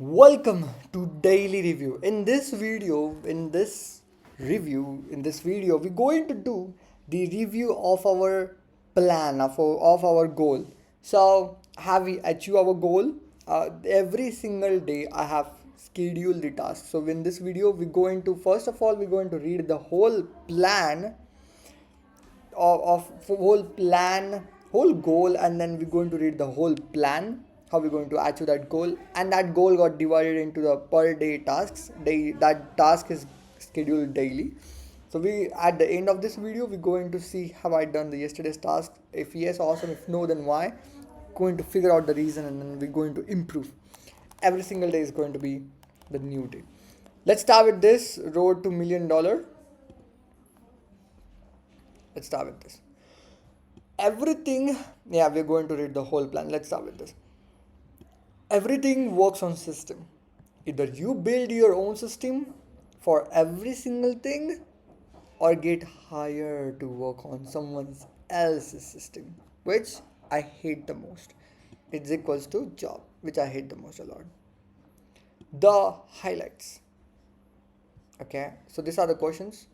Welcome to Daily Review. In this video, we're going to do the review of our plan of our goal. So, have we achieved our goal? Every single day, I have scheduled the task. So, in this video, we're going to first of all we're going to read the whole plan whole goal, and then we're going to read the whole plan, how we're going to achieve that goal. And that goal got divided into the per day tasks. That task is scheduled daily. So we at the end of this video we're going to see have I done the yesterday's task. If yes, awesome. If no, then why. Going to figure out the reason, and then we're going to improve. Every single day is going to be the new day. Let's start with this road to $1 million. Let's start with this. Everything, yeah, we're going to read the whole plan. Let's start with this. Everything works on system. Either you build your own system for every single thing, or get hired to work on someone else's system, which I hate the most. It's equals to job, which I hate the most a lot. The highlights. Okay, so these are the questions.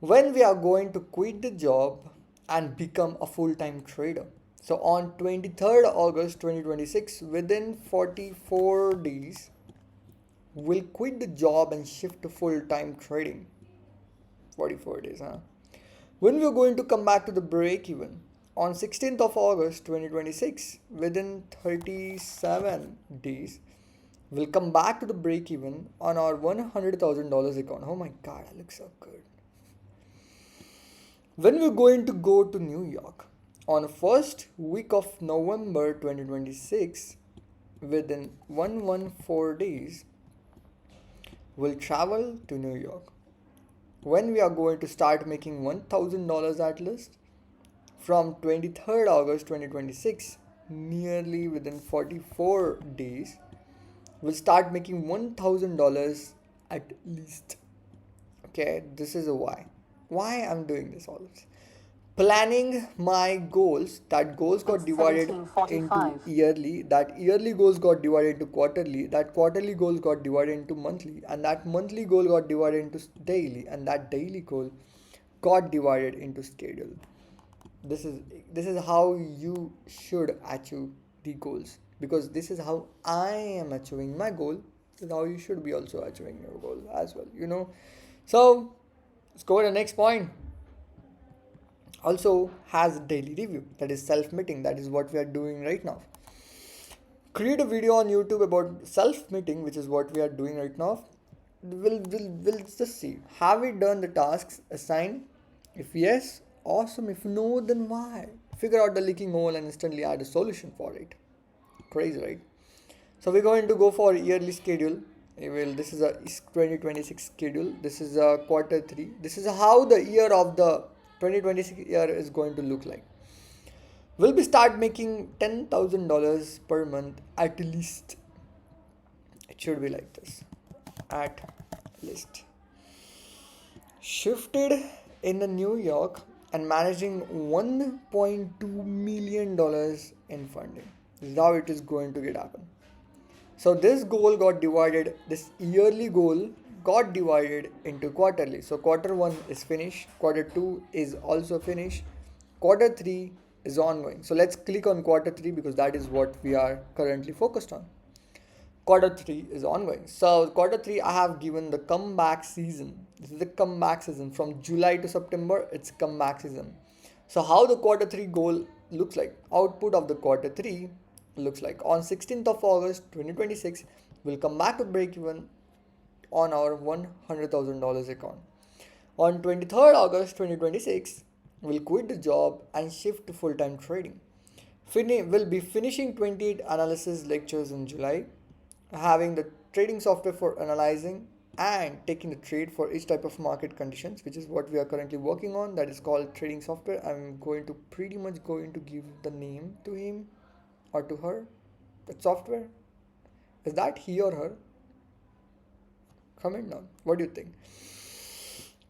When we are going to quit the job and become a full-time trader. So on 23rd August 2026, within 44 days, we'll quit the job and shift to full-time trading. 44 days, huh? When we're going to come back to the break even. On 16th of August 2026, within 37 days, we'll come back to the break even on our $100,000 account. Oh my god, that looks so good. When we're going to go to New York on first week of November 2026, within 114 days, we'll travel to New York. When we are going to start making $1,000 at least from 23rd August 2026, nearly within 44 days, we'll start making $1,000 at least. Okay, this is a why I'm doing this all of this. Planning my goals, that goals got divided into yearly, that yearly goals got divided into quarterly, that quarterly goals got divided into monthly, and that monthly goal got divided into daily, and that daily goal got divided into schedule. This is how you should achieve the goals, because this is how I am achieving my goal. This is how you should be also achieving your goal as well. So let's go to the next point. Also has daily review, that is self-meeting. That is what we are doing right now. Create a video on YouTube about self-meeting, which is what we are doing right now. We'll just see, have we done the tasks assigned? If yes, awesome. If no, then why? Figure out the leaking hole and instantly add a solution for it. Crazy, right? So we're going to go for yearly schedule. This is a 2026 schedule. This is a quarter 3. This is how the year of the 2026 year is going to look like. We'll be start making $10,000 per month at least. It should be like this. At least. Shifted in the New York and managing $1.2 million in funding. This is how it is going to get happen. So this yearly goal got divided into quarterly. So quarter 1 is finished, quarter 2 is also finished, quarter 3 is ongoing. So let's click on quarter 3 because that is what we are currently focused on. Quarter 3 is ongoing. So quarter 3 I have given the comeback season. This is the comeback season from July to September. It's comeback season. So how the quarter 3 goal looks like, output of the quarter 3 looks like, on 16th of August 2026 we'll come back to break even on our $100,000 account. On 23rd August 2026 we'll quit the job and shift to full-time trading. We'll be finishing 28 analysis lectures in July, having the trading software for analyzing and taking the trade for each type of market conditions, which is what we are currently working on. That is called trading software. I'm going to pretty much going to give the name to him or to her. That software, is that he or her? Comment down. What do you think?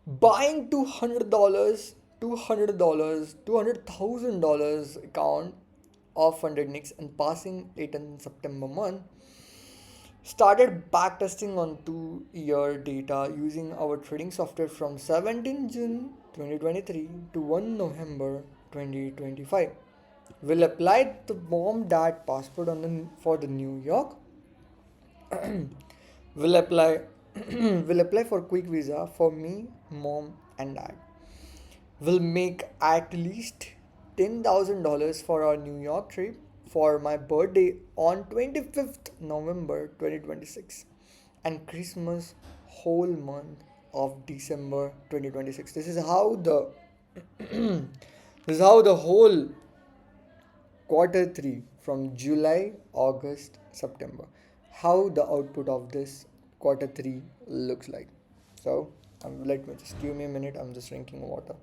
Buying $200,000 account of funded nicks and passing it in September month. started backtesting on 2-year data using our trading software from 17 June 2023 to 1 November 2025. We'll apply the mom dad passport on for the New York. We'll apply we'll apply for quick visa for me, mom and dad. We'll make at least $10,000 for our New York trip for my birthday on 25th November 2026 and Christmas whole month of December 2026. This is how the this is how the whole quarter 3 from July, August, September, how the output of this quarter 3 looks like. So let me just give me a minute, I'm just drinking water.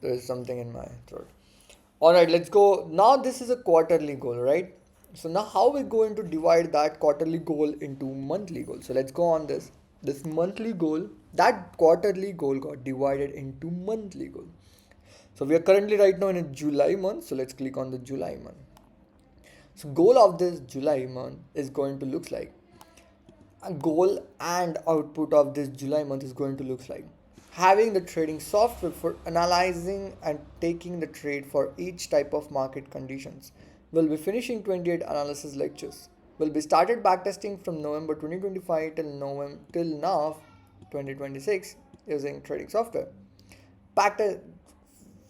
There is something in my throat. All right, let's go. Now this is a quarterly goal, right? So now how we going to divide that quarterly goal into monthly goal? So let's go on this. This monthly goal, that quarterly goal got divided into monthly goal. So we are currently right now in a July month. So let's click on the July month. So goal of this July month is going to look like a goal and output of this July month is going to look like having the trading software for analyzing and taking the trade for each type of market conditions. We'll be finishing 28 analysis lectures. We'll be started backtesting from November 2025 till now 2026 using trading software. Backtest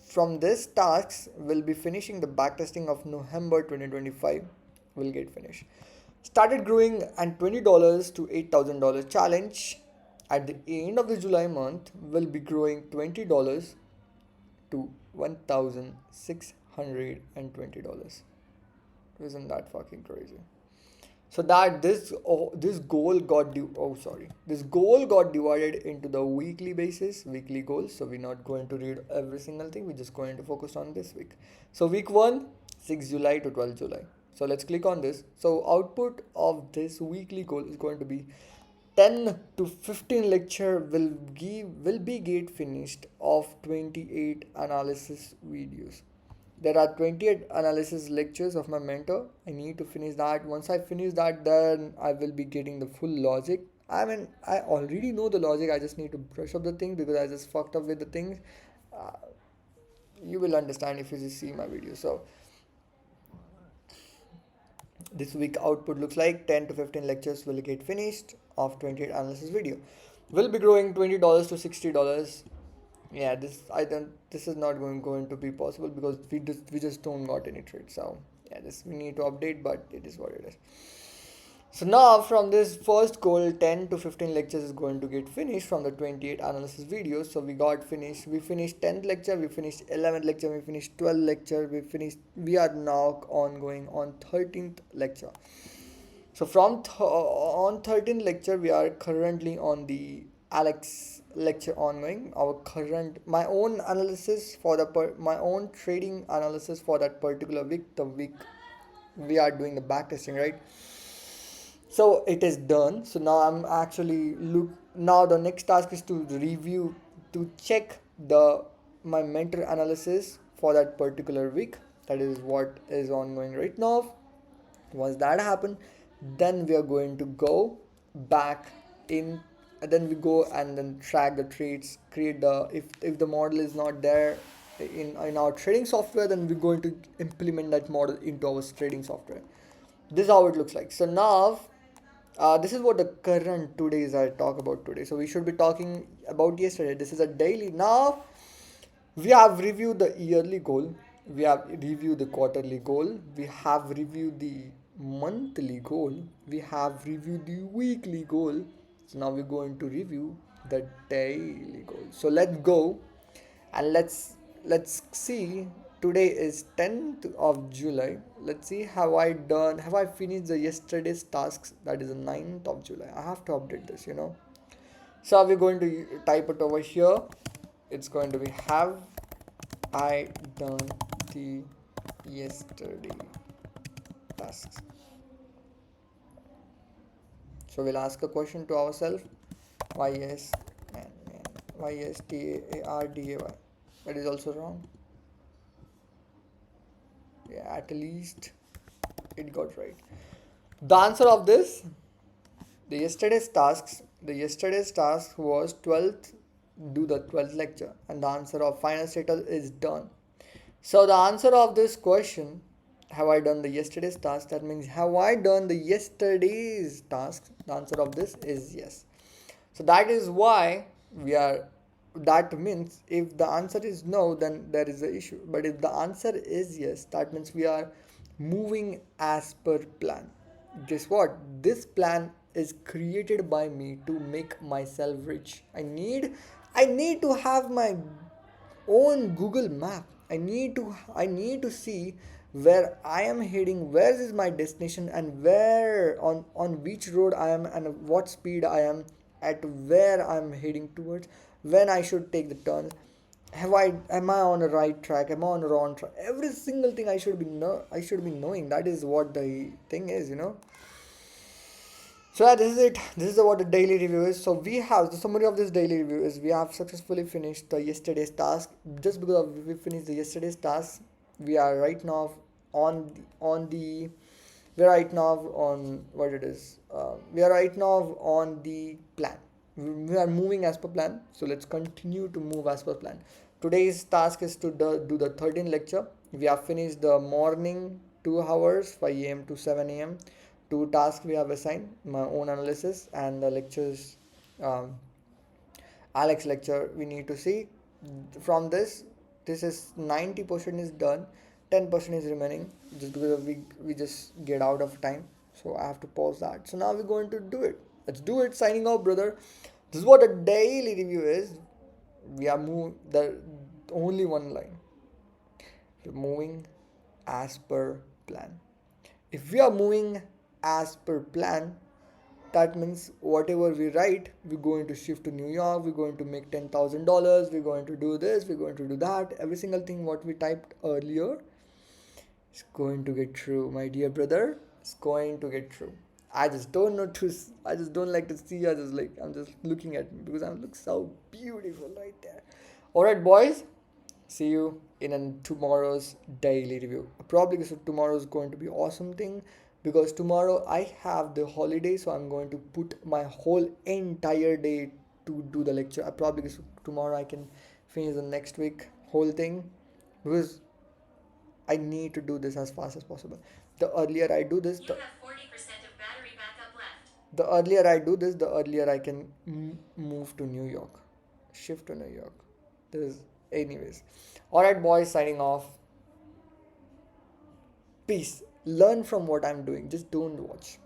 from this tasks we'll be finishing the backtesting of November 2025 will get finished. Started growing and $20 to $8,000 challenge. At the end of the July month, will be growing $20 to $1,620. Isn't that fucking crazy? So that this goal got this goal got divided into the weekly weekly goals. So we're not going to read every single thing. We're just going to focus on this week. So week 1, 6 July to 12 July. So let's click on this. So output of this weekly goal is going to be 10 to 15 lecture will be get finished of 28 analysis videos. There are 28 analysis lectures of my mentor. I need to finish that. Once I finish that, then I will be getting the full logic. I mean, I already know the logic. I just need to brush up the thing because I just fucked up with the things. Uh, you will understand if you just see my video. So this week output looks like 10 to 15 lectures will get finished of 28 analysis video. Will be growing $20 to $60. Yeah, this is not going to be possible because we just don't got any trade. So yeah, this we need to update, but it is what it is. So now from this first goal, 10 to 15 lectures is going to get finished from the 28 analysis videos. So we finished 10th lecture, we finished 11th lecture, we finished 12th lecture, we are now ongoing on 13th lecture. So from on 13th lecture, we are currently on the Alex lecture ongoing. My own analysis for my own trading analysis for that particular week, the week we are doing the backtesting, right? So it is done. So now I'm actually now the next task is to review, to check my mentor analysis for that particular week. That is what is ongoing right now. Once that happens, then we are going to go back in, and then we go and then track the trades, create if the model is not there in our trading software, then we're going to implement that model into our trading software. This is how it looks like. So now this is what the current todays I talk about today. So we should be talking about yesterday. This is a daily. Now we have reviewed the yearly goal, we have reviewed the quarterly goal, we have reviewed the monthly goal, we have reviewed the weekly goal. So now we're going to review the daily goal. So let's go and let's see. Today is 10th of July. Let's see, have I finished the yesterday's tasks? That is the 9th of July. I have to update this, So we're going to type it over here. It's going to be, have I done the yesterday tasks. So we'll ask a question to ourselves. Why yes, man. Why yes, TARDAY. That is also wrong. Yeah, at least it got right. The answer of this, the yesterday's task was 12th, do the 12th lecture, and the answer of final status is done. So the answer of this question, have I done the yesterday's task? That means have I done the yesterday's task? The answer of this is yes. So that is why we are. That means if the answer is no, then there is an issue. But if the answer is yes, that means we are moving as per plan. Guess what? This plan is created by me to make myself rich. I need to have my own Google map. I need to see where I am heading, where is my destination, and where on which road I am and what speed I am at, where I'm heading towards, when I should take the turns. Am I on the right track? Am I on the wrong track? Every single thing I should be knowing. That is what the thing is. So yeah, this is it. This is what the daily review is. So we have the summary of this daily review is we have successfully finished the yesterday's task. Just because we finished the yesterday's task, we are right now on the we're right now on what it is. We are right now on the plan. We are moving as per plan. So let's continue to move as per plan. Today's task is to do the 13th lecture. We have finished the morning 2 hours, 5 a.m. to 7 a.m. Two tasks we have assigned, my own analysis and the lectures, um, Alex lecture we need to see. From this is 90% is done, 10% is remaining just because we just get out of time. So I have to pause that. So now we're going to do it. Let's do it. Signing off, brother. This is what a daily review is. We are the only one line. We're moving as per plan. If we are moving as per plan, that means whatever we write, we're going to shift to New York, we're going to make $10,000, we're going to do this, we're going to do that. Every single thing what we typed earlier is going to get true, my dear brother. It's going to get true. I just don't know to. I just don't like to see. I'm just looking at me because I look so beautiful right there. All right, boys. See you in tomorrow's daily review. Probably so tomorrow is going to be awesome thing because tomorrow I have the holiday, so I'm going to put my whole entire day to do the lecture. I probably so tomorrow I can finish the next week whole thing because I need to do this as fast as possible. The earlier I do this, the earlier I can move to New York, shift to New York. This, anyways. All right, boys. Signing off. Peace. Learn from what I'm doing. Just don't watch.